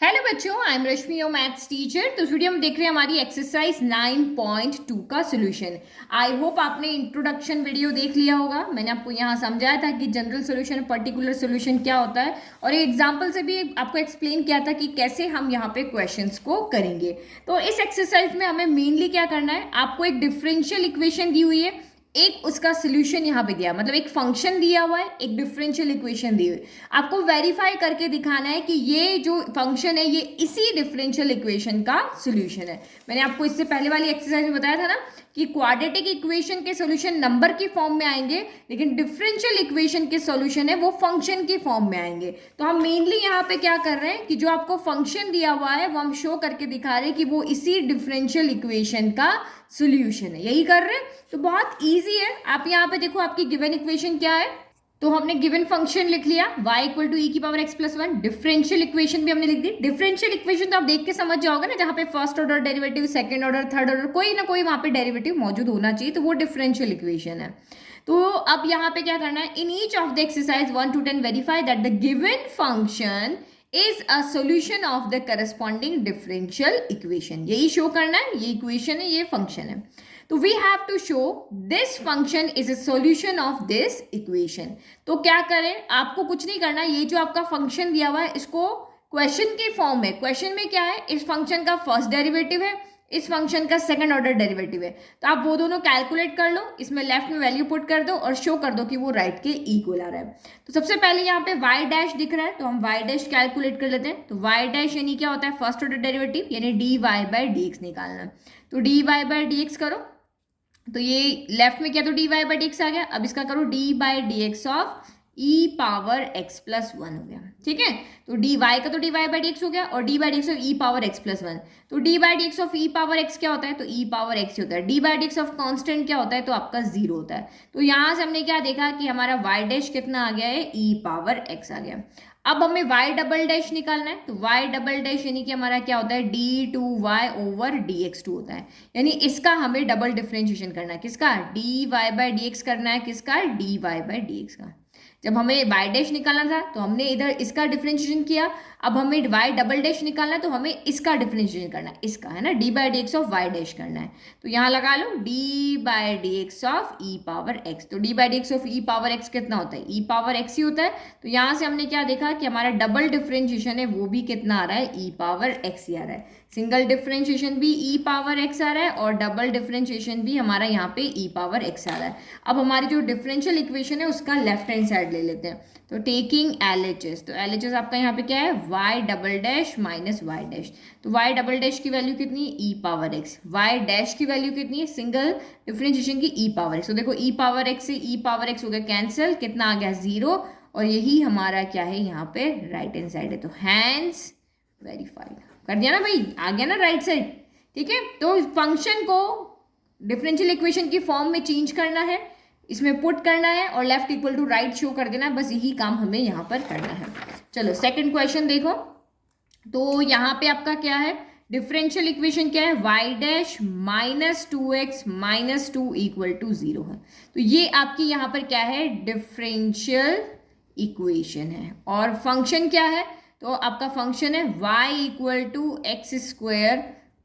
Hello बच्चों, I am Rashmi your maths teacher. तो इस वीडियो में देख रहे हैं हमारी एक्सरसाइज 9.2 का सोल्यूशन। आई होप आपने इंट्रोडक्शन वीडियो देख लिया होगा। मैंने आपको यहाँ समझाया था कि जनरल सोल्यूशन, पर्टिकुलर सोल्यूशन क्या होता है, और एक एग्जांपल से भी आपको एक्सप्लेन किया था कि कैसे हम यहाँ पे क्वेश्चंस को करेंगे। तो इस एक्सरसाइज में हमें मेनली क्या करना है, आपको एक डिफरेंशियल इक्वेशन दी हुई है, एक उसका सोल्यूशन यहाँ पे दिया, मतलब एक फंक्शन दिया हुआ है, एक डिफरेंशियल इक्वेशन दी हुई है। आपको वेरीफाई करके दिखाना है कि ये जो फंक्शन है ये इसी डिफरेंशियल इक्वेशन का सोल्यूशन है। मैंने आपको इससे पहले वाली एक्सरसाइज में बताया था ना कि क्वाड्रेटिक इक्वेशन के सोल्यूशन नंबर की फॉर्म में आएंगे, लेकिन डिफरेंशियल इक्वेशन के सोल्यूशन है वो फंक्शन की फॉर्म में आएंगे। तो हम मेनली यहाँ पे क्या कर रहे हैं कि जो आपको फंक्शन दिया हुआ है वो हम शो करके दिखा रहे हैं कि वो इसी डिफरेंशियल इक्वेशन का सोल्यूशन है, यही कर रहे हैं। तो बहुत ईजी है। आप यहाँ पे देखो, आपकी गिवन इक्वेशन क्या है। तो हमने गिवन फंक्शन लिख लिया y इक्वल टू ई की power x plus 1। Differential equation भी हमने लिख दी। डिफरेंशियल इक्वेशन तो आप देख के समझ जाओगे ना, जहाँ पे first order derivative, second order, third order, कोई ना कोई वहाँ पे डेरिवेटिव मौजूद होना चाहिए, तो वो डिफरेंशियल इक्वेशन है। तो अब यहाँ पे क्या करना है, in each of the exercise 1 to 10 verify that the given function is a solution of the corresponding differential equation. यही शो करना है, ये इक्वेशन है, ये फंक्शन है। तो we have to show this function is a solution of this equation. तो क्या करें, आपको कुछ नहीं करना, ये जो आपका फंक्शन दिया हुआ है इसको क्वेश्चन के फॉर्म में, क्वेश्चन में क्या है, इस फंक्शन का फर्स्ट डेरिवेटिव है, इस फंक्शन का सेकंड ऑर्डर डेरिवेटिव है, तो आप वो दोनों कैलकुलेट कर लो, इसमें लेफ्ट में वैल्यू पुट कर दो और शो कर दो कि वो राइट के इक्वल आ रहा है। तो सबसे पहले यहाँ पे y डैश दिख रहा है, तो हम y डैश कैलकुलेट कर लेते हैं। तो y डैश यानी क्या होता है, फर्स्ट ऑर्डर डेरिवेटिव, यानी dy बाई dx निकालना। तो dy बाई dx करो, तो ये लेफ्ट में क्या, तो dy बाई dx आ गया। अब इसका करो d by dx of e power x plus 1 हो गया, ठीक है। तो dy का तो dy बाई dx हो गया, और d by dx of e power x plus 1। तो d by dx of e power x क्या होता है, तो e पावर x होता है। d by dx of constant क्या होता है, तो आपका 0 होता है। तो यहाँ से हमने क्या देखा कि हमारा y डैश कितना आ गया है, e पावर x आ गया। अब हमें y डबल डैश निकालना है। तो y डबल डैश यानी कि हमारा क्या होता है, d2y ओवर dx2 होता है, यानी इसका हमें डबल डिफरेंशिएशन करना है। किसका, dy बाई dx करना है, किसका, dy बाई dx का। जब हमें y डैश निकालना था तो हमने इधर इसका डिफरेंशिएशन किया। अब हमें y डबल डैश निकालना है तो हमें इसका डिफरेंशिएशन करना है, इसका है ना, d by dx of y dash करना है। तो यहाँ लगा लो d by dx of e power x। तो d by dx of e power x कितना होता है, e पावर x ही होता है। तो यहाँ से हमने क्या देखा कि हमारा डबल डिफरेंशिएशन है वो भी कितना आ रहा है, e पावर x ही आ रहा है। सिंगल डिफरेंशिएशन भी e पावर x आ रहा है, और डबल डिफरेंशिएशन भी हमारा यहाँ पे e पावर x आ रहा है। अब हमारी जो डिफरेंशियल इक्वेशन है उसका लेफ्ट हैंड साइड ले लेते हैं। तो टेकिंग LHS, तो LHS आपका यहाँ पे क्या है, y double dash minus y dash. तो y डबल डैश की वैल्यू कितनी है, e power x। y dash की वैल्यू कितनी है, सिंगल डिफरेंशिएशन की e पावर x। तो देखो e पावर x से e पावर x हो गया कैंसिल, कितना आ गया 0, और यही हमारा क्या है यहाँ पे राइट हैंड साइड है। तो हैंड्स वेरीफाइड कर दिया ना भाई, आ गया ना राइट साइड, ठीक है। तो फंक्शन को डिफरेंशियल इक्वेशन की फॉर्म में चेंज करना है, इसमें पुट करना है, और left equal to right show कर देना है, बस यही काम हमें यहाँ पर करना है। चलो सेकंड क्वेश्चन देखो। तो यहाँ पे आपका क्या है, डिफरेंशियल इक्वेशन क्या है, y dash minus 2x minus 2 equal to 0 है। तो ये आपकी यहाँ पर क्या है, डिफरेंशियल इक्वेशन है। और फंक्शन क्या है, तो आपका फंक्शन है y equal to X square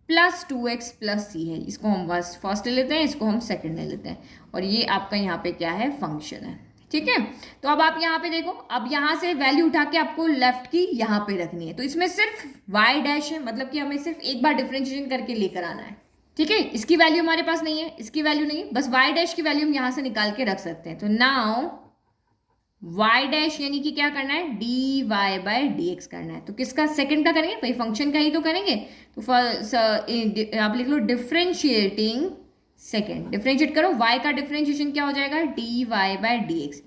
plus 2x plus c है। इसको हम बस फर्स्ट ले लेते हैं, इसको हम सेकंड ले लेते हैं, और ये आपका यहाँ पे क्या है, फंक्शन है, ठीक है। तो अब आप यहाँ पे देखो, अब यहाँ से वैल्यू उठा के आपको लेफ्ट की यहाँ पे रखनी है। तो इसमें सिर्फ y डैश है, मतलब कि हमें सिर्फ एक बार डिफरेंशिएशन करके लेकर आना है, ठीक है। इसकी वैल्यू हमारे पास नहीं है, इसकी वैल्यू नहीं है, बस y डैश की वैल्यू हम यहाँ से निकाल के रख सकते हैं। तो नाउ y डैश यानी कि क्या करना है, dy बाई dx करना है। तो किसका, सेकंड का करेंगे भाई, फंक्शन का ही तो करेंगे। तो आप लिख लो डिफरेंशिएटिंग सेकंड, डिफरेंशिएट करो, y का डिफरेंशिएशन क्या हो जाएगा, dy by dx।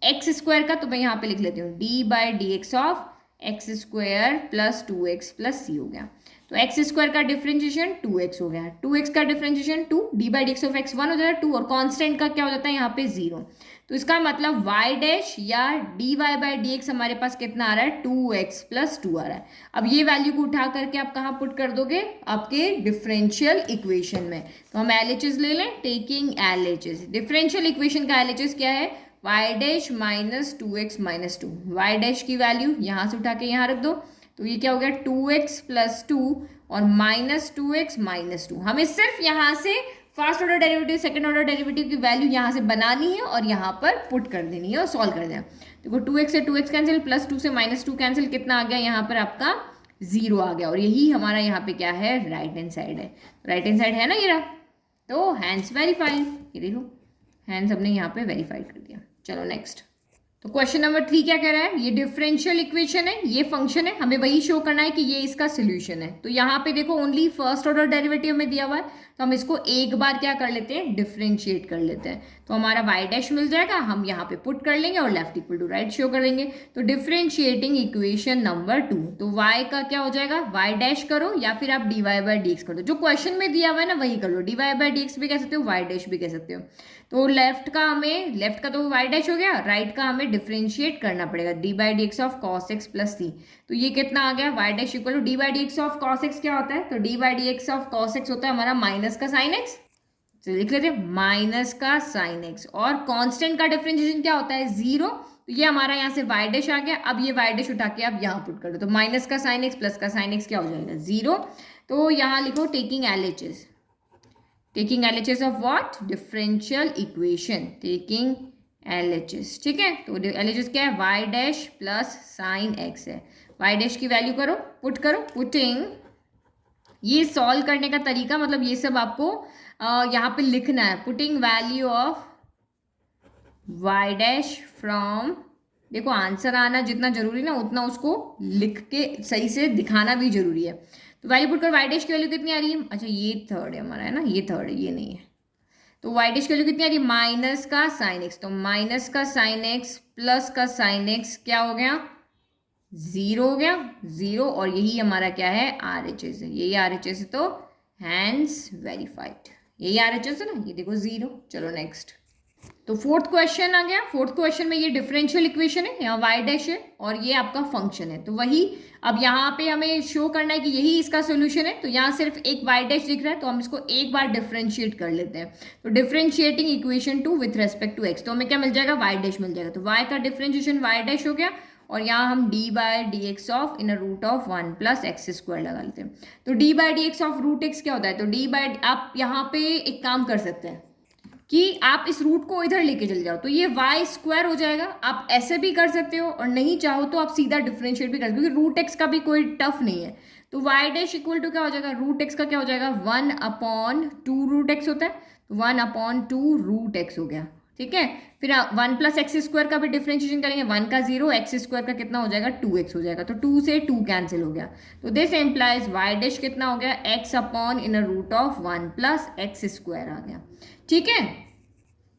X square का तो मैं यहाँ पे लिख लेती हूँ d by dx of X square plus 2x plus c हो गया। तो एक्स स्क्वायर का डिफरेंशिएशन 2x हो गया, 2x का differentiation 2, d by dx of x 1 हो जाएगा 2, और कांस्टेंट का क्या हो जाता है यहाँ पे 0। तो इसका मतलब y डैश या dy बाई dx हमारे पास कितना आ रहा है, 2x प्लस 2 आ रहा है। अब ये वैल्यू को उठा करके आप कहाँ पुट कर दोगे, आपके डिफरेंशियल इक्वेशन में। तो हम LHS ले लें, टेकिंग LHS, डिफरेंशियल इक्वेशन का LHS क्या है, y dash minus 2x minus 2। y dash की वैल्यू यहाँ से उठा के यहाँ रख दो, तो ये क्या हो गया 2x + 2 और -2x -2। हमें सिर्फ यहाँ से first order derivative second order derivative की वैल्यू यहाँ से बनानी है और यहाँ पर पुट कर देनी है और सॉल्व कर देना। देखो 2x से 2x कैंसिल, +2 से -2 कैंसिल, कितना आ गया यहाँ पर आपका 0 आ गया। और यही हमारा यहाँ पे क्या है, राइट हैंड साइड है। राइट हैंड साइड है ना ये रहा, तो हैंड्स वेरीफाइड। ये देखो हैंड्स हमने यहाँ पे वेरीफाइड कर दिया। चलो नेक्स्ट। तो क्वेश्चन नंबर 3 क्या कह रहा है, ये डिफरेंशियल इक्वेशन है, ये फंक्शन है, हमें वही शो करना है कि ये इसका सोल्यूशन है। तो यहाँ पे देखो ओनली फर्स्ट ऑर्डर डेरिवेटिव में दिया हुआ है, तो हम इसको एक बार क्या कर लेते हैं, डिफरेंशिएट कर लेते हैं। तो हमारा वाई डैश मिल जाएगा, हम यहाँ पे पुट कर लेंगे और left equal to right show कर देंगे। तो डिफरेंशिएटिंग इक्वेशन नंबर 2, तो y का क्या हो जाएगा, y डैश करो या फिर आप dy/dx कर दो। जो क्वेश्चन में दिया हुआ है ना वही कर लो, dy/dx भी कह सकते हो, y डैश भी कह सकते हो। तो लेफ्ट का तो y डैश हो गया, राइट का हमें डिफरेंशिएट करना पड़ेगा, d/dx of cos x + c। तो ये कितना आ गया, y dash equal to d/dx of cos x क्या होता है, तो d/dx ऑफ cos x होता है हमारा माइनस का sin x। तो लिख लेते हैं माइनस का sin x, और कांस्टेंट का डिफरेंशिएशन क्या होता है, 0। तो ये हमारा यहाँ से y डैश आ गया। अब ये y डैश उठा के आप यहाँ पुट कर दो, तो माइनस का sin x प्लस का sin x क्या हो जाएगा, 0। तो यहाँ लिखो taking LHS, taking LHS of what, differential equation, taking LHS, ठीक है। तो LHS क्या है, y dash plus sin x है। y डैश की वैल्यू करो, पुट करो, पुटिंग, ये सॉल्व करने का तरीका मतलब ये सब आपको यहाँ पे लिखना है। Putting value of y dash from, देखो आंसर आना जितना जरूरी ना उतना उसको लिख के सही से दिखाना भी जरूरी है। तो वैल्यू पुट कर, y डैश की वैल्यू कितनी आ रही है, अच्छा ये थर्ड है हमारा, है ना, ये थर्ड है, ये नहीं है। तो y डैश की वैल्यू कितनी आ रही है, माइनस का sin x, तो माइनस का sin x प्लस का sin x क्या हो गया, 0 हो गया, 0। और यही हमारा क्या है, RHS है, यही RHS है। तो हैंड्स वेरीफाइड, यही RHS है ना, ये देखो 0। चलो नेक्स्ट। तो फोर्थ क्वेश्चन आ गया। फोर्थ क्वेश्चन में ये डिफरेंशियल इक्वेशन है, यहाँ y डैश है और ये आपका फंक्शन है। तो वही अब यहाँ पे हमें शो करना है कि यही इसका सोल्यूशन है। तो यहाँ सिर्फ एक y डैश दिख रहा है, तो हम इसको एक बार डिफरेंशिएट कर लेते हैं। तो differentiating equation 2 with respect to x, तो हमें क्या मिल जाएगा, y डैश मिल जाएगा। तो y का डिफरेंशिएशन y डैश हो गया, और यहाँ हम d/dx ऑफ √1 + x² लगा लेते हैं। तो d/dx ऑफ √x क्या होता है, तो आप यहाँ पे एक काम कर सकते हैं कि आप इस रूट को इधर लेके चले जाओ, तो ये y² हो जाएगा। आप ऐसे भी कर सकते हो और नहीं चाहो तो आप सीधा डिफरेंशिएट भी कर सकते हो, क्योंकि √x का भी कोई टफ नहीं है। तो y डैश इक्वल टू क्या हो जाएगा, √x का क्या हो जाएगा, 1/2 √x होता है, तो 1/2 √x हो गया, ठीक है। फिर 1 + x² का भी डिफरेंशिएशन करेंगे, 1 का 0, x² का कितना हो जाएगा, 2x हो जाएगा। तो 2 से 2 कैंसिल हो गया। तो दिस एम्प्लाइज y डैश कितना हो गया, x/√1 + x² आ गया, ठीक है।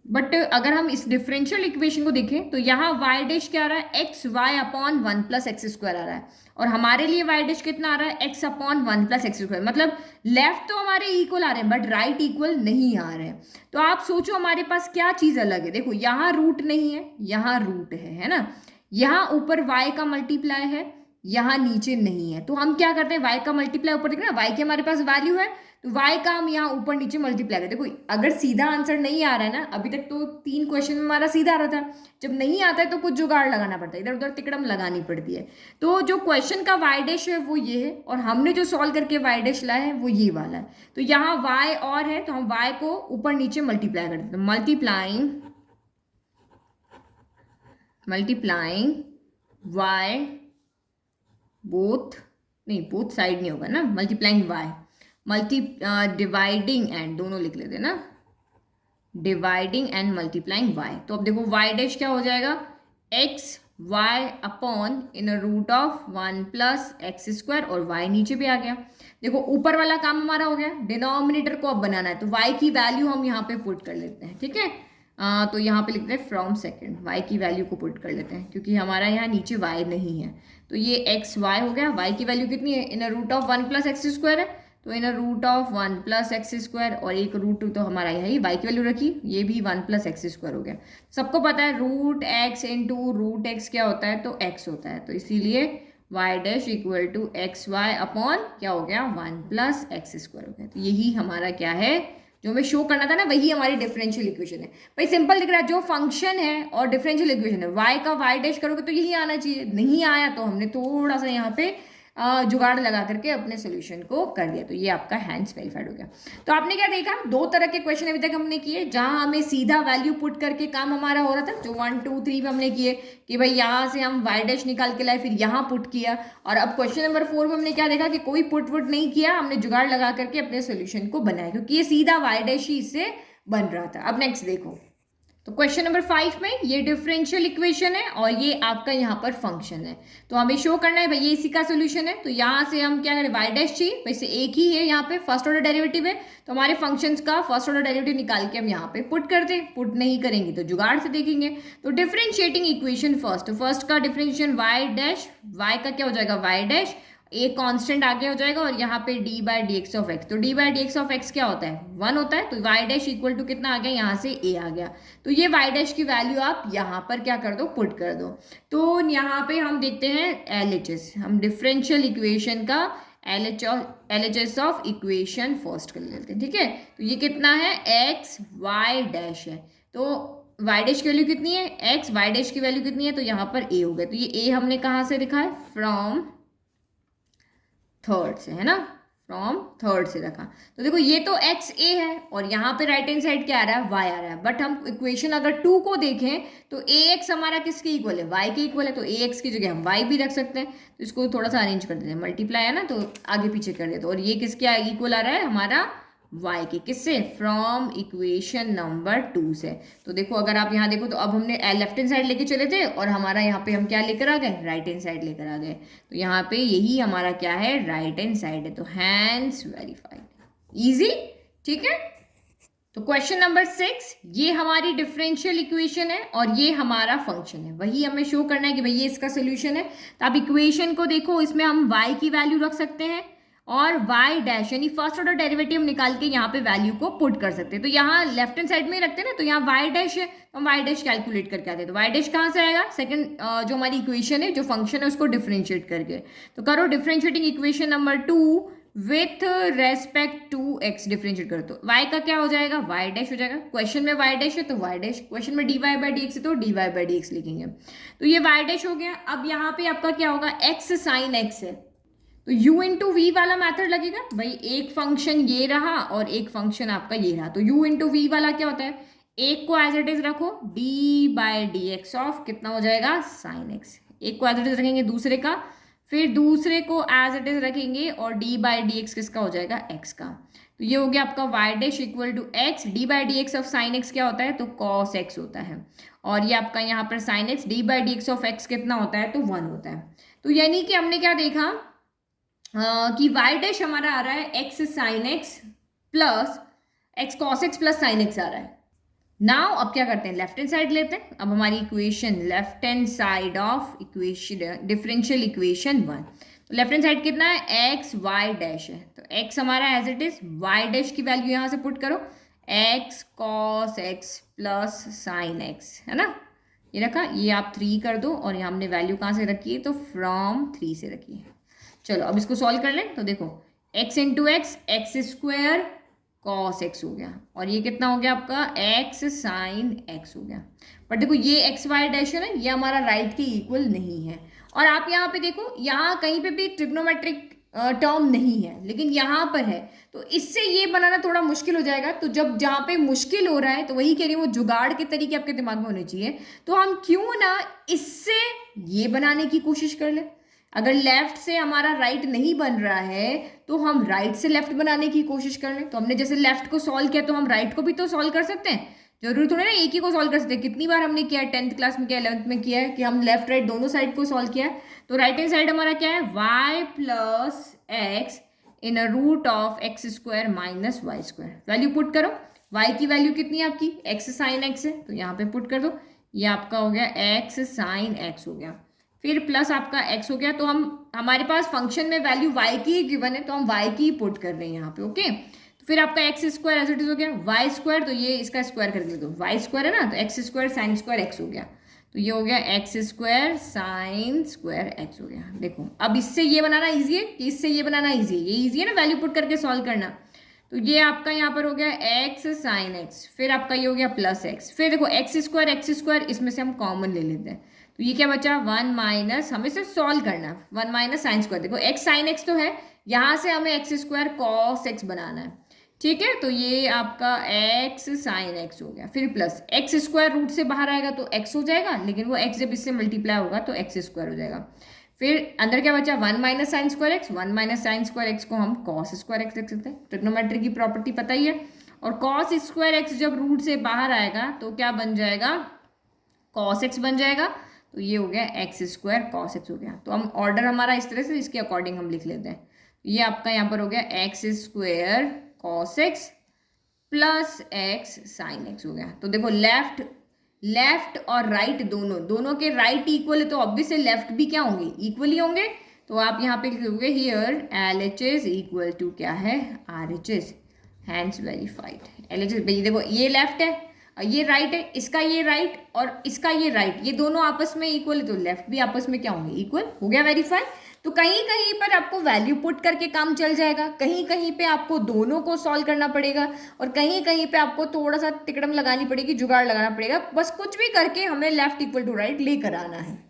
बट अगर हम इस डिफरेंशियल इक्वेशन को देखें तो यहाँ y डैश क्या आ रहा है, xy/1 + x² आ रहा है, और हमारे लिए y डैश कितना आ रहा है, x/1 + x²। मतलब लेफ्ट तो हमारे इक्वल आ रहे हैं बट राइट इक्वल नहीं आ रहे हैं। तो आप सोचो हमारे पास क्या चीज़ अलग है, देखो यहाँ रूट नहीं है, यहाँ रूट है ना, यहाँ ऊपर y का मल्टीप्लाई है, यहाँ नीचे नहीं है। तो हम क्या करते हैं, y का मल्टीप्लाई ऊपर, दिख रहा है y की हमारे पास वैल्यू है, तो y का हम यहाँ ऊपर नीचे मल्टीप्लाई करते। देखो अगर सीधा आंसर नहीं आ रहा है ना, अभी तक तो 3 क्वेश्चन में हमारा सीधा आ रहा था, जब नहीं आता है तो कुछ जुगाड़ लगाना पड़ता है, इधर उधर तिकड़म लगानी पड़ती है। तो जो क्वेश्चन का y डैश है वो ये है, और हमने जो सॉल्व करके y डैश लाया है वो ये वाला है। तो यहाँ y और है, तो हम y को ऊपर नीचे मल्टीप्लाई कर देते हैं, मल्टीप्लाइंग y बोथ साइड नहीं होगा ना, मल्टीप्लाइंग y डिवाइडिंग एंड, दोनों लिख लेते हैं ना, डिवाइडिंग एंड मल्टीप्लाइंग y। तो अब देखो y डैश क्या हो जाएगा, xy/√1 + x², और y नीचे भी आ गया। देखो ऊपर वाला काम हमारा हो गया, डिनोमिनेटर को अब बनाना है, तो y की वैल्यू हम यहाँ पे पुट कर लेते हैं, ठीक है। तो यहाँ पे लिखते हैं फ्रॉम सेकंड, y की वैल्यू को पुट कर लेते हैं, क्योंकि हमारा यहाँ नीचे y नहीं है। तो ये xy हो गया, y की वैल्यू कितनी है, √1 + x² है, तो √1 + x², और एक √2 तो हमारा यही y की वैल्यू रखी, ये भी 1 + x² हो गया। सबको पता है √x × √x क्या होता है, तो x होता है, तो इसीलिए y dash equal to xy/ क्या हो गया, 1 + x² हो गया। तो यही हमारा क्या है, जो हमें शो करना था ना, वही हमारी डिफरेंशियल इक्वेशन है। भाई सिंपल दिख रहा है, जो फंक्शन है और डिफरेंशियल इक्वेशन है, y का y डैश करोगे तो यही आना चाहिए, नहीं आया तो हमने थोड़ा सा यहाँ पे जुगाड़ लगा करके अपने सोल्यूशन को कर दिया। तो ये आपका हैंड्स वेरीफाइड हो गया। तो आपने क्या देखा, दो तरह के क्वेश्चन अभी तक हमने किए, जहां हमें सीधा वैल्यू पुट करके काम हमारा हो रहा था, जो 1 2 3 में हमने किए कि भाई यहाँ से हम वाई डैश निकाल के लाए, फिर यहाँ पुट किया। और अब क्वेश्चन नंबर 4 में हमने क्या देखा कि कोई पुट वुट नहीं किया, हमने जुगाड़ लगा करके अपने सोल्यूशन को बनाया, क्योंकि ये सीधा वाई डैश ही इससे बन रहा था। अब नेक्स्ट देखो, तो क्वेश्चन नंबर 5 में ये डिफरेंशियल इक्वेशन है और ये आपका यहाँ पर फंक्शन है। तो हमें शो करना है भाई ये इसी का सोल्यूशन है। तो यहाँ से हम क्या करें, वाई डैश चाहिए, वैसे एक ही है यहाँ पे फर्स्ट ऑर्डर डेरिवेटिव है, तो हमारे फंक्शंस का फर्स्ट ऑर्डर डेरिवेटिव निकाल के हम यहाँ पे पुट करते हैं। पुट नहीं करेंगे तो जुगाड़ से देखेंगे। तो डिफरेंशिएटिंग इक्वेशन फर्स्ट, तो फर्स्ट का डिफरेंशिएशन वाई डैश, वाई का क्या हो जाएगा वाई डैश, एक कांस्टेंट आगे हो जाएगा और यहाँ पे D by D X of X. तो D by D X of X क्या होता है, 1 होता है। तो वाई डैश इक्वल टू कितना आ गया, यहाँ से ए आ गया। तो ये वाई डैश की वैल्यू आप यहाँ पर क्या कर दो, पुट कर दो। तो यहाँ पे हम देखते हैं एलएचएस, हम डिफरेंशियल इक्वेशन का एलएचएस ऑफ इक्वेशन फर्स्ट कर लेते हैं, ठीक है। तो ये कितना है, एक्स वाई डैश है। तो वाई डैश की वैल्यू कितनी है, एक्स, वाई डैश की वैल्यू कितनी है, तो यहाँ पर ए हो गया। तो ये ए हमने कहाँ से लिखा है, फ्रॉम थर्ड से, है ना, फ्रॉम थर्ड से रखा। तो देखो ये तो एक्स ए है और यहाँ पे राइट हैंड साइड क्या आ रहा है, वाई आ रहा है। बट हम इक्वेशन अगर 2 को देखें तो ए एक्स हमारा किसके इक्वल है, वाई के इक्वल है। तो ए एक्स की जगह हम वाई भी रख सकते हैं। तो इसको थोड़ा सा अरेंज कर देते हैं, मल्टीप्लाई है ना, तो आगे पीछे कर देते। और ये किसके इक्वल आ रहा है, हमारा y के, किससे, फ्रॉम इक्वेशन नंबर 2 से। तो देखो अगर आप यहाँ देखो तो अब हमने लेफ्ट हैंड साइड लेके चले थे और हमारा यहाँ पे हम क्या लेकर आ गए, राइट हैंड साइड लेकर आ गए। तो यहाँ पे यही हमारा क्या है, राइट हैंड साइड है। तो हैंड्स वेरीफाइड, इजी, ठीक है। तो क्वेश्चन नंबर 6, ये हमारी डिफरेंशियल इक्वेशन है और ये हमारा फंक्शन है, वही हमें शो करना है कि भाई ये इसका सोल्यूशन है। तो आप इक्वेशन को देखो, इसमें हम y की वैल्यू रख सकते हैं और वाई डैश यानी फर्स्ट ऑर्डर डेरिवेटिव निकाल के यहाँ पे वैल्यू को पुट कर सकते हैं। तो यहाँ लेफ्ट हैंड साइड में रखते हैं ना, तो यहाँ वाई डैश है, तो हम वाई डैश कैलकुलेट करके आते हैं। तो वाई डैश कहाँ से आएगा, सेकंड जो हमारी इक्वेशन है, जो फंक्शन है, उसको डिफरेंशिएट करके। तो करो differentiating equation number 2 with respect to X, differentiate करो तो वाई का क्या हो जाएगा, वाई डैश हो जाएगा। क्वेश्चन में वाई डैश है तो वाई डैश, क्वेश्चन में D Y by D X है तो D Y by D X लिखेंगे। तो ये वाई डैश हो गया। अब यहाँ पे आपका क्या होगा, एक्स साइन एक्स है, तो u इंटू वी वाला मैथड लगेगा। भाई एक फंक्शन ये रहा और एक फंक्शन आपका ये रहा, तो u इंटू वी वाला क्या होता है, एक को एज इट इज रखो, d by D X of कितना हो जाएगा, साइन एक्स। एक को एज इट इज रखेंगे दूसरे का, फिर दूसरे को एज इट इज रखेंगे और d बाई डी एक्स किसका हो जाएगा, x का। तो ये हो गया आपका Y dash equal to X, D by D X of sine X क्या होता है, तो कॉस एक्स होता है। और ये आपका यहाँ पर sine x, D by D X of x कितना होता है, तो 1 होता है। तो यानी कि हमने क्या देखा कि वाई डैश हमारा आ रहा है X sine X plus X cos X plus sine X आ रहा है। नाउ अब क्या करते हैं, लेफ्ट हैंड साइड लेते हैं। अब हमारी equation left hand side of equation differential equation 1, तो लेफ्ट हैंड साइड कितना है, एक्स वाई डैश है। तो एक्स हमारा as it is, Y dash की वैल्यू यहाँ से पुट करो, X cos X plus sine X, है ना, ये रखा। ये आप 3 कर दो और यहाँ हमने वैल्यू कहाँ से रखी है, तो फ्रॉम 3 से रखी है। चलो अब इसको सॉल्व कर लें। तो देखो x into x, x square cos x हो गया, और ये कितना हो गया आपका, एक्स साइन एक्स हो गया। बट देखो ये एक्स वाई डैश है ना, ये हमारा राइट के इक्वल नहीं है। और आप यहाँ पे देखो, यहाँ कहीं पे भी ट्रिग्नोमेट्रिक टर्म नहीं है, लेकिन यहाँ पर है, तो इससे ये बनाना थोड़ा मुश्किल हो जाएगा। तो जब जहाँ पे मुश्किल हो रहा है, तो वही कह रही हूँ, वो जुगाड़ के तरीके आपके दिमाग में होने चाहिए। तो हम क्यों ना इससे ये बनाने की कोशिश कर ले। अगर लेफ्ट से हमारा राइट नहीं बन रहा है तो हम राइट से लेफ्ट बनाने की कोशिश कर लें। तो हमने जैसे लेफ्ट को सॉल्व किया तो हम राइट को भी तो सॉल्व कर सकते हैं, जरूरी थोड़ा ना एक ही को सॉल्व कर सकते हैं। कितनी बार हमने किया है, 10th क्लास में किया, 11th में किया है कि हम लेफ्ट राइट दोनों साइड को सॉल्व किया है। तो राइट हैंड साइड हमारा क्या है, Y plus X in a root of X square minus Y square. Value put करो, वाई की वैल्यू कितनी है आपकी, एक्स साइन एक्स है, तो यहाँ पे पुट कर दो। ये आपका हो गया एक्स साइन एक्स हो गया, फिर प्लस आपका x हो गया। तो हम हमारे पास फंक्शन में वैल्यू y की ही गिवन है, तो हम y की ही पुट कर रहे हैं यहाँ पे, ओके। तो फिर आपका X square as it is हो गया, वाई स्क्वायर, तो ये इसका स्क्वायर करके दो, वाई स्क्वायर है ना, तो x square sine square x हो गया। तो ये हो गया x square sine square x हो गया। देखो अब इससे ये बनाना ईजी है कि इससे ये बनाना ईजी है, ये ईजी है ना वैल्यू पुट करके सॉल्व करना। तो ये आपका यहाँ पर हो गया एक्स साइन एक्स, फिर आपका ये हो गया प्लस एक्स, फिर देखो एक्स स्क्वायर इसमें से हम कॉमन ले लेते हैं, तो ये क्या बचा, 1 माइनस, हमें सिर्फ सॉल्व करना है, 1 माइनस साइन स्क्वायर, देखो एक्स साइन एक्स तो है, यहाँ से हमें एक्स स्क्वायर कॉस एक्स बनाना है, ठीक है। तो ये आपका एक्स साइन एक्स हो गया, फिर प्लस एक्स स्क्वायर रूट से बाहर आएगा तो एक्स हो जाएगा, लेकिन वो एक्स जब इससे मल्टीप्लाई होगा तो एक्स स्क्वायर हो जाएगा। फिर अंदर क्या बचा, 1 minus sine square x, 1 minus sine square x को हम कॉस स्क्वायर एक्स लिख सकते हैं, ट्रिग्नोमेट्री की प्रॉपर्टी पता ही है। और कॉस स्क्वायर एक्स जब रूट से बाहर आएगा तो क्या बन जाएगा, कॉस एक्स बन जाएगा। तो ये हो गया एक्स स्क्वायर कॉस एक्स हो गया। तो हम ऑर्डर हमारा इस तरह से, इसके अकॉर्डिंग हम लिख लेते हैं। ये आपका यहाँ पर हो गया x square cos X plus x sine x हो गया। तो देखो लेफ्ट और राइट दोनों के राइट इक्वल है, तो ऑब्वियसली लेफ्ट भी क्या होंगे, इक्वल ही होंगे। तो आप यहाँ पे लिखोगे here L H S equal to क्या है, R H S, hence verified. L H S भाई देखो ये लेफ्ट है, ये राइट है, इसका ये राइट और इसका ये राइट, ये दोनों आपस में इक्वल है, तो लेफ्ट भी आपस में क्या होंगे, इक्वल, हो गया वेरीफाई। तो कहीं कहीं पर आपको वैल्यू पुट करके काम चल जाएगा, कहीं कहीं पे आपको दोनों को सॉल्व करना पड़ेगा, और कहीं कहीं पे आपको थोड़ा सा तिकड़म लगानी पड़ेगी, जुगाड़ लगाना पड़ेगा। बस कुछ भी करके हमें लेफ्ट इक्वल टू राइट लेकर आना है।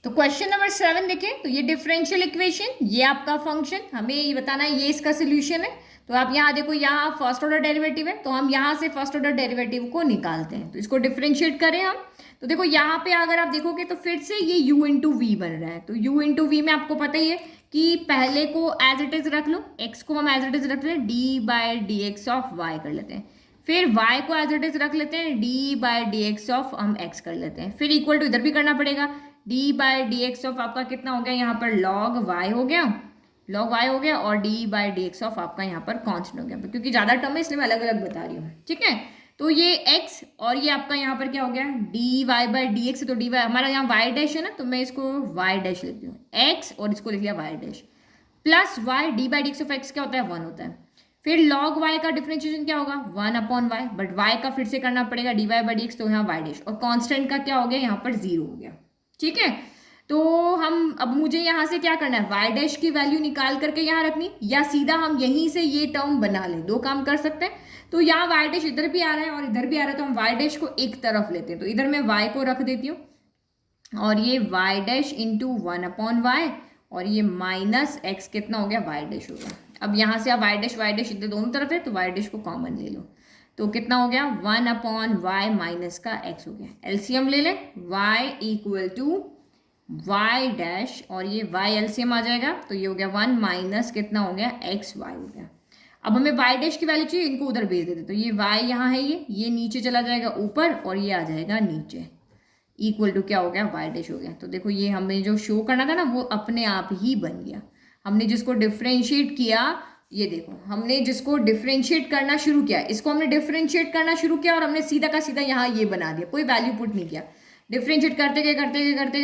तो क्वेश्चन नंबर 7 देखें, तो ये डिफरेंशियल इक्वेशन, ये आपका फंक्शन, हमें ये बताना है ये इसका सोल्यूशन है। तो आप यहाँ देखो, यहाँ फर्स्ट ऑर्डर डेरिवेटिव है, तो हम यहाँ से फर्स्ट ऑर्डर डेरिवेटिव को निकालते हैं। तो इसको डिफरेंशिएट करें हम, तो देखो यहाँ पे अगर आप देखोगे तो फिर से ये u इंटू वी बन रहा है। तो u इंटू वी में आपको पता ही है कि पहले को एज इट इज रख लो, x को हम एज इट इज रख लें, d by D X of Y कर लेते हैं। फिर y को एज इट इज रख लेते हैं, d by D X of हम x कर लेते हैं। फिर इक्वल टू इधर भी करना पड़ेगा, d by D X of आपका कितना हो गया, यहाँ पर log y हो गया, हो गया, और d by D X of आपका यहाँ पर कॉन्स्टेंट हो गया, क्योंकि ज़्यादा टर्म है इसलिए मैं अलग अलग बता रही हूँ, ठीक है। तो ये x और ये आपका यहाँ पर क्या हो गया, D Y by D X, तो डी वाई हमारा यहाँ वाई डैश है ना, तो मैं इसको वाई डैश लिखती हूँ, x और इसको लिख लिया Y dash, plus Y D by D X of X क्या होता है, 1 होता है। फिर log y का डिफरेंशिएशन क्या होगा, 1 अपॉन वाई, बट y का फिर से करना पड़ेगा D Y by D X, तो यहाँ वाई डैश, और कॉन्स्टेंट का क्या हो गया, यहाँ पर 0 हो गया, ठीक है। तो हम अब मुझे यहाँ से क्या करना है, वाई डैश की वैल्यू निकाल करके यहाँ रखनी, या सीधा हम यहीं से ये टर्म बना लें, दो काम कर सकते हैं। तो यहाँ वाई डैश इधर भी आ रहा है और इधर भी आ रहा है, तो हम वाई डैश को एक तरफ लेते हैं, तो इधर मैं वाई को रख देती हूँ, और ये Y dash into 1 upon Y, और ये माइनस एक्स कितना हो गया, वाई डैश हो गया। अब यहाँ से आप वाई डैश इधर दोनों तरफ है, तो वाई डैश को कॉमन ले लो, तो कितना हो गया, 1 अपॉन वाई माइनस का एक्स हो गया। एलसीएम ले लें, Y equal to Y dash, और ये वाई एलसीएम आ जाएगा, तो ये हो गया 1 माइनस कितना हो गया, एक्स वाई हो गया। अब हमें वाई डैश की वैल्यू चाहिए, इनको उधर भेज देते, तो ये वाई यहाँ है, ये नीचे चला जाएगा ऊपर, और ये आ जाएगा नीचे, इक्वल टू क्या हो गया, वाई डैश हो गया। तो देखो ये हमें जो शो करना था ना, वो अपने आप ही बन गया। हमने जिसको डिफ्रेंशिएट किया, ये देखो हमने जिसको डिफ्रेंशिएट करना शुरू किया, इसको हमने डिफ्रेंशिएट करना शुरू किया, और हमने सीधा का सीधा यहाँ ये बना दिया, कोई वैल्यू पुट नहीं किया, डिफ्रेंशिएट करते गए,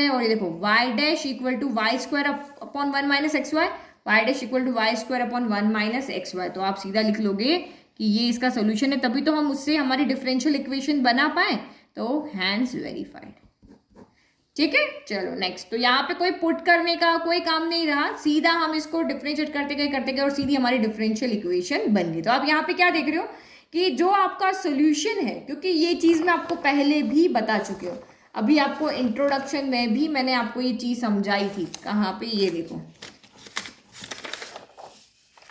और ये देखो Y dash equal to Y square upon 1 minus X Y, Y dash equal to Y square upon 1 minus X Y. तो आप सीधा लिख लोगे कि ये इसका सोल्यूशन है, तभी तो हम उससे हमारी डिफरेंशियल इक्वेशन बना पाए। तो हैंड्स वेरीफाइड, ठीक है। चलो नेक्स्ट, तो यहाँ पे कोई पुट करने का कोई काम नहीं रहा, सीधा हम इसको डिफरेंशिएट करते गए और सीधी हमारी डिफरेंशियल इक्वेशन बन गई। तो आप यहाँ पे क्या देख रहे हो कि जो आपका सोल्यूशन है, क्योंकि ये चीज़ मैं आपको पहले भी बता चुकी हूँ, अभी आपको इंट्रोडक्शन में भी मैंने आपको ये चीज़ समझाई थी, कहाँ पे, ये देखो,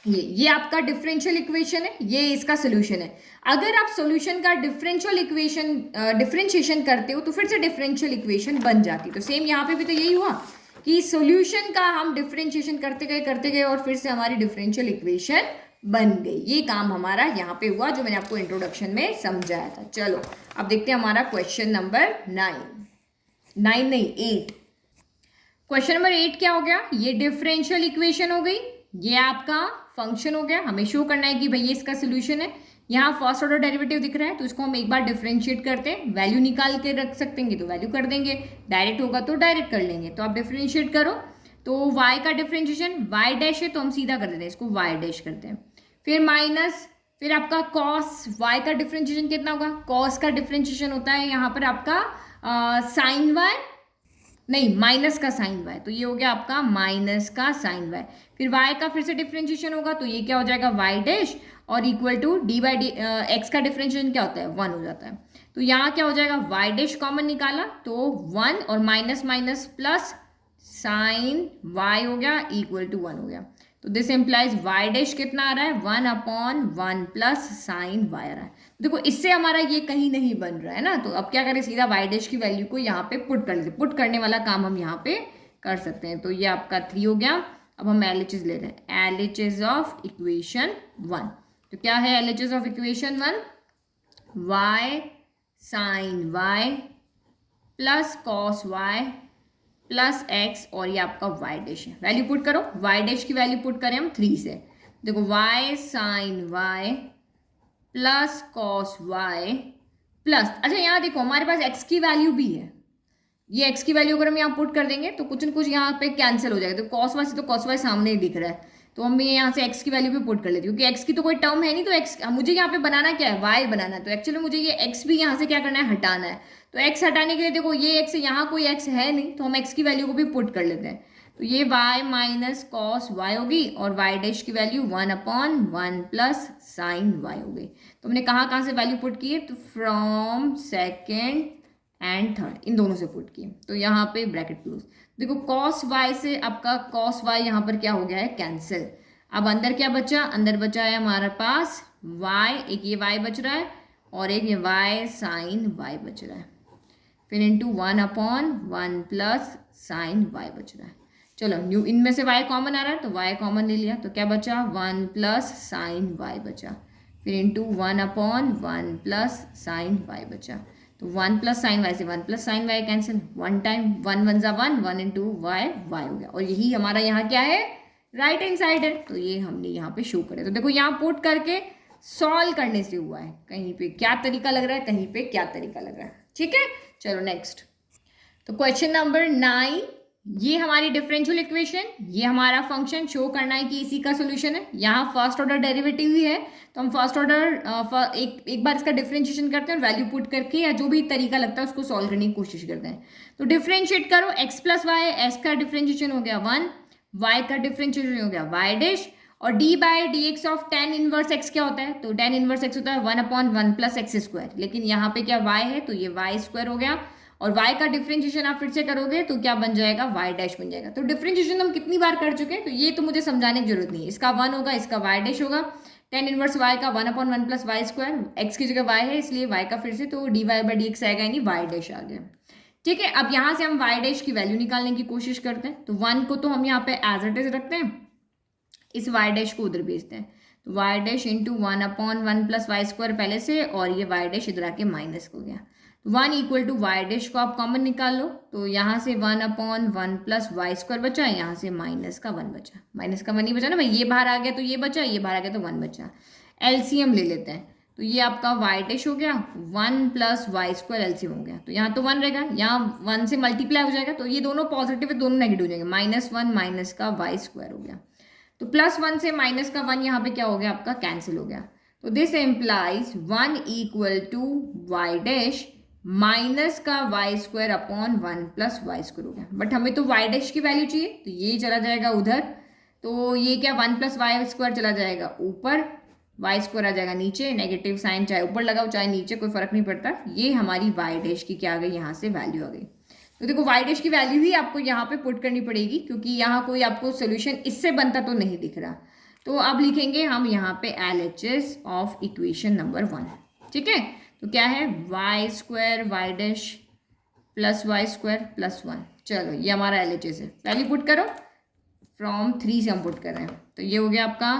ये आपका डिफरेंशियल इक्वेशन है, ये इसका सोल्यूशन है। अगर आप सोल्यूशन का डिफरेंशिएशन करते हो तो फिर से डिफरेंशियल इक्वेशन बन जाती। तो सेम यहाँ पे भी तो यही हुआ कि सोल्यूशन का हम डिफरेंशिएशन करते गए और फिर से हमारी डिफरेंशियल इक्वेशन बन गई। ये काम हमारा यहाँ पे हुआ जो मैंने आपको इंट्रोडक्शन में समझाया था। चलो अब देखते हैं हमारा क्वेश्चन नंबर 8। क्वेश्चन नंबर 8 क्या हो गया, ये डिफरेंशियल इक्वेशन हो गई, ये आपका फंक्शन हो गया। हमें शो करना है कि भाई ये इसका सोल्यूशन है। यहाँ फर्स्ट ऑर्डर डेरिवेटिव दिख रहा है, तो इसको हम एक बार डिफरेंशिएट करते हैं, वैल्यू निकाल के रख सकते हैं तो वैल्यू कर देंगे, डायरेक्ट होगा तो डायरेक्ट कर लेंगे। तो आप डिफरेंशिएट करो, तो y का डिफरेंशिएशन y डैश है तो हम सीधा कर देते हैं, इसको y डैश करते हैं, फिर माइनस, फिर आपका cos y का डिफरेंशिएशन कितना होगा, cos का डिफरेंशिएशन होता है यहाँ पर आपका sin y नहीं, माइनस का साइन वाई, तो ये हो गया आपका माइनस का साइन वाई। फिर वाई का फिर से डिफ्रेंशिएशन होगा, तो ये क्या हो जाएगा वाई डैश, और equal to D by D, X का डिफ्रेंशिएशन क्या होता है 1 हो जाता है। तो यहाँ क्या हो जाएगा वाई डैश कॉमन निकाला तो 1 और minus minus plus sine Y हो गया इक्वल टू 1 हो गया। तो दिस इम्प्लाइज वाई डैश कितना आ रहा है 1/1 प्लस साइन वाई आ रहा है। देखो इससे हमारा ये कहीं नहीं बन रहा है ना, तो अब क्या करें सीधा वाई डैश की वैल्यू को यहाँ पे पुट कर लेते, पुट करने वाला काम हम यहाँ पे कर सकते हैं। तो ये आपका 3 हो गया। अब हम LHS ले रहे हैं, LHS ऑफ इक्वेशन 1। तो क्या है LHS of equation 1, Y sine Y plus cos Y plus X, और ये आपका वाई डैश है। वैल्यू पुट करो, वाई डैश की वैल्यू पुट करें हम 3 से। देखो Y sine Y plus cos Y plus, अच्छा यहाँ देखो हमारे पास एक्स की वैल्यू भी है, ये एक्स की वैल्यू अगर हम यहाँ पुट कर देंगे तो कुछ न कुछ यहाँ पे कैंसिल हो जाएगा। तो कॉस वाई से तो कॉस वाई सामने ही दिख रहा है, तो हम यहाँ से एक्स की वैल्यू भी पुट कर लेते हैं, क्योंकि एक्स की तो कोई टर्म है नहीं। तो एक्स मुझे यहाँ पे बनाना क्या है वाई बनाना है, तो एक्चुअली मुझे ये एक्स भी यहाँ से क्या करना है हटाना है। तो एक्स हटाने के लिए देखो ये एक्स, यहाँ कोई एक्स है नहीं, तो हम एक्स की वैल्यू को भी पुट कर लेते हैं। तो ये वाई माइनस कॉस वाई होगी, और वाई डैश की वैल्यू 1/1 प्लस साइन वाई हो गई। तो हमने कहाँ से वैल्यू पुट की है, तो फ्रॉम सेकेंड एंड थर्ड, इन दोनों से पुट किए। तो यहाँ पे ब्रैकेट क्लोज। देखो कॉस वाई से आपका कॉस वाई यहाँ पर क्या हो गया है कैंसिल। अब अंदर क्या बचा, अंदर बचा है हमारे पास वाई, एक ये वाई बच रहा है और एक ये वाई साइन वाई बच रहा है, फिर इंटू 1/1 प्लस साइन वाई बच रहा है। चलो न्यू इनमें से y कॉमन आ रहा है, तो y कॉमन ले लिया, तो क्या बचा 1 प्लस साइन वाई बचा, फिर इंटू 1/1 प्लस साइन वाई बचा। तो 1 प्लस साइन वाई से 1 plus sine Y cancel, 1 time 1 1 जा 1, 1 इंटू वाई वाई हो गया। और यही हमारा यहाँ क्या है राइट हैंड साइड है, तो ये हमने यहाँ पे शो करे। तो देखो यहाँ पुट करके सॉल्व करने से हुआ है, कहीं पे क्या तरीका लग रहा है, कहीं पे क्या तरीका लग रहा है। ठीक है, चलो नेक्स्ट। तो क्वेश्चन नंबर 9, ये हमारी डिफरेंशियल इक्वेशन, ये हमारा फंक्शन शो करना है कि इसी का सोल्यूशन है। यहाँ फर्स्ट ऑर्डर डेरिवेटिव ही है, तो हम फर्स्ट ऑर्डर एक बार इसका डिफरेंशिएशन करते हैं, वैल्यू पुट करके या जो भी तरीका लगता है उसको सॉल्व करने की कोशिश करते हैं। तो डिफरेंशिएट करो x प्लस वाई, एक्स का डिफरेंशिएशन हो गया 1, y का डिफरेंशिएशन हो गया वाई डैश, और d by D X of tan inverse x क्या होता है, तो टेन इनवर्स एक्स होता है 1/1 प्लस एक्स स्क्वायर, लेकिन यहाँ पे क्या y है, तो ये वाई स्क्वायर हो गया। और y का डिफरेंशिएशन आप फिर से करोगे तो क्या बन जाएगा वाई डैश बन जाएगा। तो डिफरेंशिएशन हम कितनी बार कर चुके हैं, तो ये तो मुझे समझाने की जरूरत नहीं है। इसका 1 होगा, इसका वाई डैश होगा, टेन इनवर्स y का 1/1 प्लस वाई स्क्वायर, एक्स की जगह y है इसलिए y का फिर से तो D Y by D X आएगा, यानी वाई डैश आ गया। ठीक है, अब यहाँ से हम वाई डैश की वैल्यू निकालने की कोशिश करते हैं। तो 1 को तो हम यहाँ पे एज इट इज रखते हैं, इस वाई डैश को उधर भेजते हैं। तो Y dash into 1/1 plus Y square पहले से, और ये वाई डैश इधर आके माइनस हो गया। 1 इक्वल टू वाई डैश को आप कॉमन निकाल लो, तो यहाँ से 1/1 प्लस वाई स्क्वायर बचा, यहाँ से माइनस का 1 बचा, माइनस का 1 ही बचा ना भाई, ये बाहर आ गया तो ये बचा, ये बाहर आ गया तो 1 बचा। एलसीएम ले लेते हैं, तो ये आपका वाई डैश हो गया 1 प्लस वाई स्क्वायर, एलसीएम हो गया, तो यहाँ तो 1 रहेगा, यहाँ 1 से मल्टीप्लाई हो जाएगा, तो ये दोनों पॉजिटिव है, दोनों नेगेटिव हो जाएंगे, -1 माइनस का वाई स्क्वायर हो गया। तो +1 से माइनस का 1 यहाँ पे क्या हो गया आपका कैंसिल हो गया। तो this implies 1 equal to Y dash minus का Y square upon 1 plus Y square हो गया। बट हमें तो वाई डैश की वैल्यू चाहिए, तो ये चला जाएगा उधर, तो ये क्या 1 प्लस वाई स्क्वायर चला जाएगा ऊपर, वाई स्क्वायर आ जाएगा नीचे, नेगेटिव साइन चाहे ऊपर लगाओ चाहे नीचे कोई फर्क नहीं पड़ता। ये हमारी वाई डैश की क्या आ गई, यहाँ से वैल्यू आ गई। तो देखो वाई डैश की वैल्यू ही आपको यहाँ पे पुट करनी पड़ेगी, क्योंकि यहाँ कोई आपको सोल्यूशन इससे बनता तो नहीं दिख रहा। तो अब लिखेंगे हम यहाँ पे LHS ऑफ इक्वेशन नंबर 1। ठीक है, तो क्या है Y square Y dash plus Y square plus 1। चलो ये हमारा LHS है, वैल्यू पुट करो, फ्रॉम 3 से हम पुट कर रहे हैं। तो ये हो गया आपका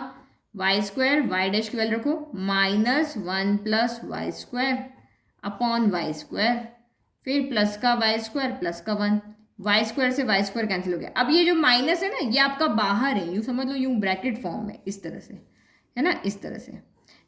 वाई स्क्वायर, वाई डैश की वैल्यू रखो -1 plus Y square upon Y square, फिर प्लस का वाई स्क्वायर प्लस का 1, वाई स्क्वायर से वाई स्क्वायर कैंसिल हो गया। अब ये जो माइनस है ना, ये आपका बाहर है, यूँ समझ लो, यूँ ब्रैकेट फॉर्म है, इस तरह से है ना, इस तरह से।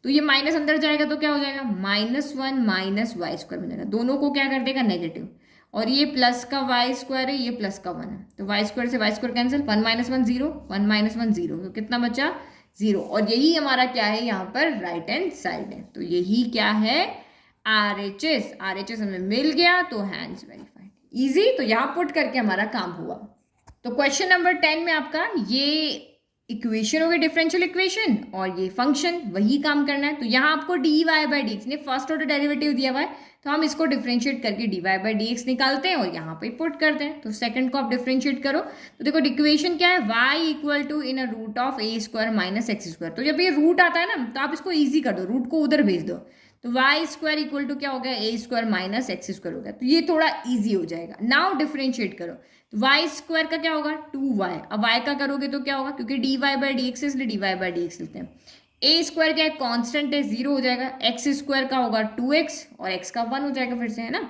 तो ये माइनस अंदर जाएगा तो क्या हो जाएगा -1 माइनस वाई स्क्वायर बन जाएगा, दोनों को क्या कर देगा नेगेटिव, और ये प्लस का वाई स्क्वायर है, ये प्लस का 1 है, तो वाई स्क्वायर से वाई स्क्वायर कैंसिल, 1 - 1 0, 1 - 1 0, तो कितना बचा 0। और यही हमारा क्या है यहाँ पर राइट हैंड साइड है, तो यही क्या है RHS हमें मिल गया, तो हैंड्स वेरीफाइड। इजी, तो यहाँ पुट करके हमारा काम हुआ। तो क्वेश्चन नंबर 10 में आपका ये इक्वेशन हो गई, डिफरेंशियल इक्वेशन, और ये फंक्शन, वही काम करना है। तो यहाँ आपको d Y by D x ने फर्स्ट ऑर्डर डेरिवेटिव दिया हुआ है, तो हम इसको डिफरेंशिएट करके d Y by D x निकालते हैं और यहाँ पे पुट करते हैं। तो सेकंड को आप डिफरेंशिएट करो, तो देखो इक्वेशन क्या है, y equal to in a root of a square minus x square. तो जब ये रूट आता है ना, तो आप इसको ईजी कर दो, रूट को उधर भेज दो, तो वाई स्क्वायर इक्वल टू क्या हो गया, ए स्क्वायर माइनस एक्स स्क्वायर हो गया। तो ये थोड़ा ईजी हो जाएगा। नाउ डिफरेंशिएट करो, तो वाई स्क्वायर का क्या होगा 2y, अब y का करोगे तो क्या होगा, क्योंकि D Y by D X इसलिए D Y by D X लेते हैं। ए स्क्वायर क्या है, कॉन्स्टेंट है, 0 हो जाएगा। एक्स स्क्वायर का होगा 2x और x का 1 हो जाएगा फिर से, है ना।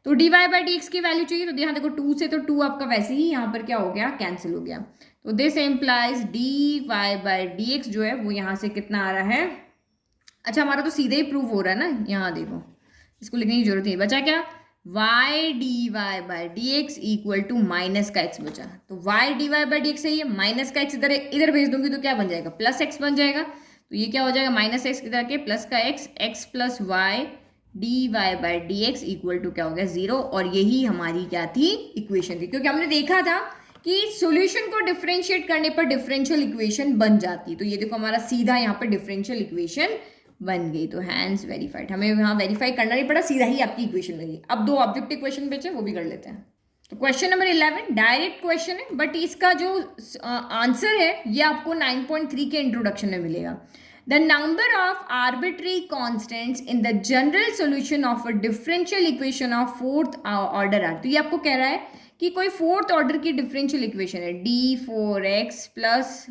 तो D Y by D x की वैल्यू चाहिए, तो यहाँ देखो 2 से, तो 2 आपका वैसे ही यहाँ पर क्या हो गया, कैंसिल हो गया। तो this implies d Y by D x जो है वो यहाँ से कितना आ रहा है, अच्छा हमारा तो सीधे ही प्रूव हो रहा है ना, यहाँ देखो इसको लिखने की जरूरत नहीं, बचा क्या, y d Y by D x equal to minus का एक्स बचा। तो y d Y by D x सही है, माइनस का एक्स इधर इधर भेज दूंगी तो क्या बन जाएगा, प्लस एक्स बन जाएगा। तो ये क्या हो जाएगा, माइनस एक्स इधर के प्लस का x, x plus Y d Y by D x equal to क्या हो गया 0। और यही हमारी क्या थी, इक्वेशन थी, क्योंकि हमने देखा था कि सॉल्यूशन को डिफरेंशिएट करने पर डिफरेंशियल इक्वेशन बन जाती। तो ये देखो हमारा सीधा यहाँ पर डिफरेंशियल इक्वेशन बन गई। तो हैंड्स वेरीफाइड, हमें यहाँ वेरीफाई करना नहीं पड़ा, सीधा ही आपकी इक्वेशन बन गई। अब 2 ऑब्जेक्टिव क्वेश्चन बचे, वो भी कर लेते हैं। तो क्वेश्चन नंबर 11 डायरेक्ट क्वेश्चन है, बट इसका जो आंसर है ये आपको 9.3 के इंट्रोडक्शन में मिलेगा। The number of arbitrary constants in the general solution of a differential equation of fourth order are. तो ये आपको कह रहा है कि कोई फोर्थ ऑर्डर की डिफरेंशियल इक्वेशन है, d4x प्लस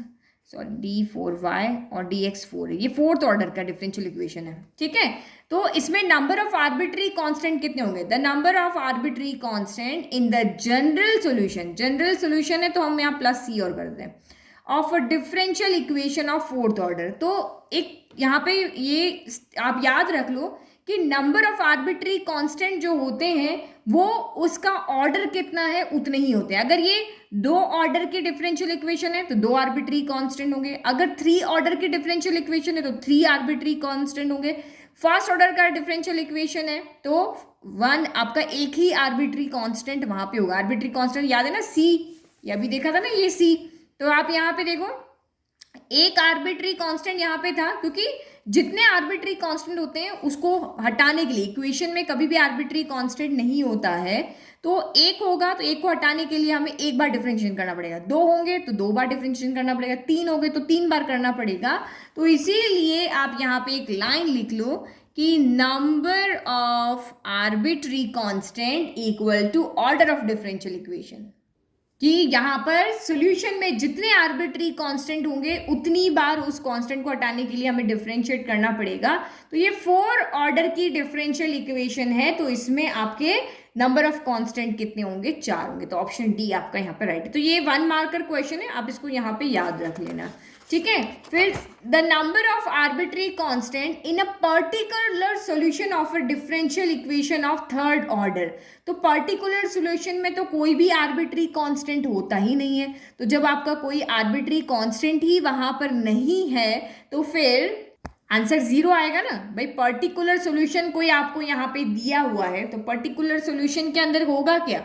d4y और dx4 है, ये फोर्थ ऑर्डर का डिफरेंशियल इक्वेशन है, ठीक है। तो इसमें नंबर ऑफ आर्बिट्री कांस्टेंट कितने होंगे, the number of arbitrary constant in the general solution, general solution है तो हम यहाँ प्लस सी और कर दें, of a differential equation of fourth order. तो एक यहाँ पे ये आप याद रख लो कि नंबर ऑफ आर्बिट्री कांस्टेंट जो होते हैं वो उसका ऑर्डर कितना है उतने ही होते हैं। अगर ये 2 ऑर्डर की डिफरेंशियल इक्वेशन है तो 2 आर्बिट्री कांस्टेंट होंगे, अगर 3 ऑर्डर की डिफरेंशियल इक्वेशन है तो 3 आर्बिट्री कांस्टेंट होंगे, फर्स्ट ऑर्डर का डिफरेंशियल इक्वेशन है तो 1 आपका एक ही आर्बिट्री कांस्टेंट वहां पे होगा। आर्बिट्री कांस्टेंट याद है ना, सी, ये अभी देखा था ना, ये सी। तो आप यहाँ पे देखो एक आर्बिट्री कांस्टेंट यहाँ पे था, क्योंकि जितने आर्बिट्री कांस्टेंट होते हैं उसको हटाने के लिए, इक्वेशन में कभी भी आर्बिट्री कांस्टेंट नहीं होता है, तो एक होगा तो एक को हटाने के लिए हमें एक बार डिफरेंशिएशन करना पड़ेगा, 2 होंगे तो 2 बार डिफरेंशिएशन करना पड़ेगा, 3 होंगे तो 3 बार करना पड़ेगा। तो इसीलिए आप यहाँ पे एक लाइन लिख लो कि number of arbitrary constant equal to order of differential equation, कि यहाँ पर सॉल्यूशन में जितने आर्बिट्री कांस्टेंट होंगे उतनी बार उस कांस्टेंट को हटाने के लिए हमें डिफरेंशिएट करना पड़ेगा। तो ये 4 ऑर्डर की डिफरेंशियल इक्वेशन है, तो इसमें आपके नंबर ऑफ कांस्टेंट कितने होंगे, 4 होंगे। तो ऑप्शन डी आपका यहाँ पर राइट है। तो ये 1 मार्कर क्वेश्चन है, आप इसको यहाँ पे याद रख लेना, ठीक है। फिर the number of arbitrary constant in a particular solution of a differential equation of third order. तो पर्टिकुलर सॉल्यूशन में तो कोई भी आर्बिट्री कांस्टेंट होता ही नहीं है, तो जब आपका कोई आर्बिट्री कांस्टेंट ही वहां पर नहीं है तो फिर आंसर 0 आएगा ना भाई। पर्टिकुलर सॉल्यूशन कोई आपको यहाँ पे दिया हुआ है, तो पर्टिकुलर सॉल्यूशन के अंदर होगा क्या,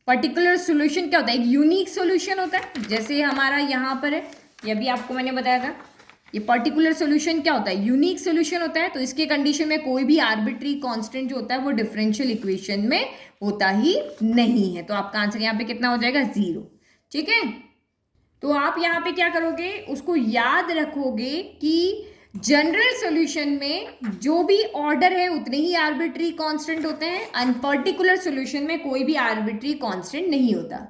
पर्टिकुलर सॉल्यूशन क्या होता है, एक यूनिक सॉल्यूशन होता है, जैसे हमारा यहाँ पर है, ये भी आपको मैंने बताया था। ये पर्टिकुलर सॉल्यूशन क्या होता है, यूनिक सॉल्यूशन होता है। तो इसके कंडीशन में कोई भी आर्बिट्री कांस्टेंट जो होता है वो डिफरेंशियल इक्वेशन में होता ही नहीं है। तो आपका आंसर यहाँ पे कितना हो जाएगा, 0, ठीक है। तो आप यहाँ पे क्या करोगे, उसको याद रखोगे कि जनरल सॉल्यूशन में जो भी ऑर्डर है उतने ही आर्बिट्री कांस्टेंट होते हैं, एंड पर्टिकुलर सॉल्यूशन में कोई भी आर्बिट्री कांस्टेंट नहीं होता।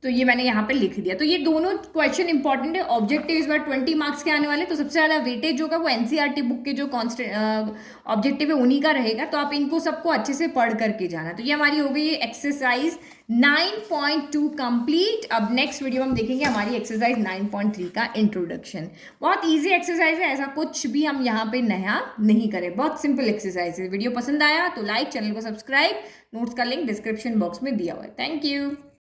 तो ये मैंने यहाँ पे लिख दिया। तो ये दोनों क्वेश्चन इंपॉर्टेंट है, ऑब्जेक्टिव इस बार 20 मार्क्स के आने वाले, तो सबसे ज़्यादा वेटेज होगा वो एनसीईआरटी बुक के जो ऑब्जेक्टिव है उन्हीं का रहेगा। तो आप इनको सबको अच्छे से पढ़ करके जाना। तो ये हमारी हो गई है एक्सरसाइज 9.2 कंप्लीट। अब नेक्स्ट वीडियो में हम देखेंगे हमारी एक्सरसाइज 9.3 का इंट्रोडक्शन। बहुत ईजी एक्सरसाइज है, ऐसा कुछ भी हम यहाँ पे नया नहीं करें, बहुत सिंपल एक्सरसाइज है। वीडियो पसंद आया तो लाइक, चैनल को सब्सक्राइब, नोट्स का लिंक डिस्क्रिप्शन बॉक्स में दिया हुआ है। Thank you.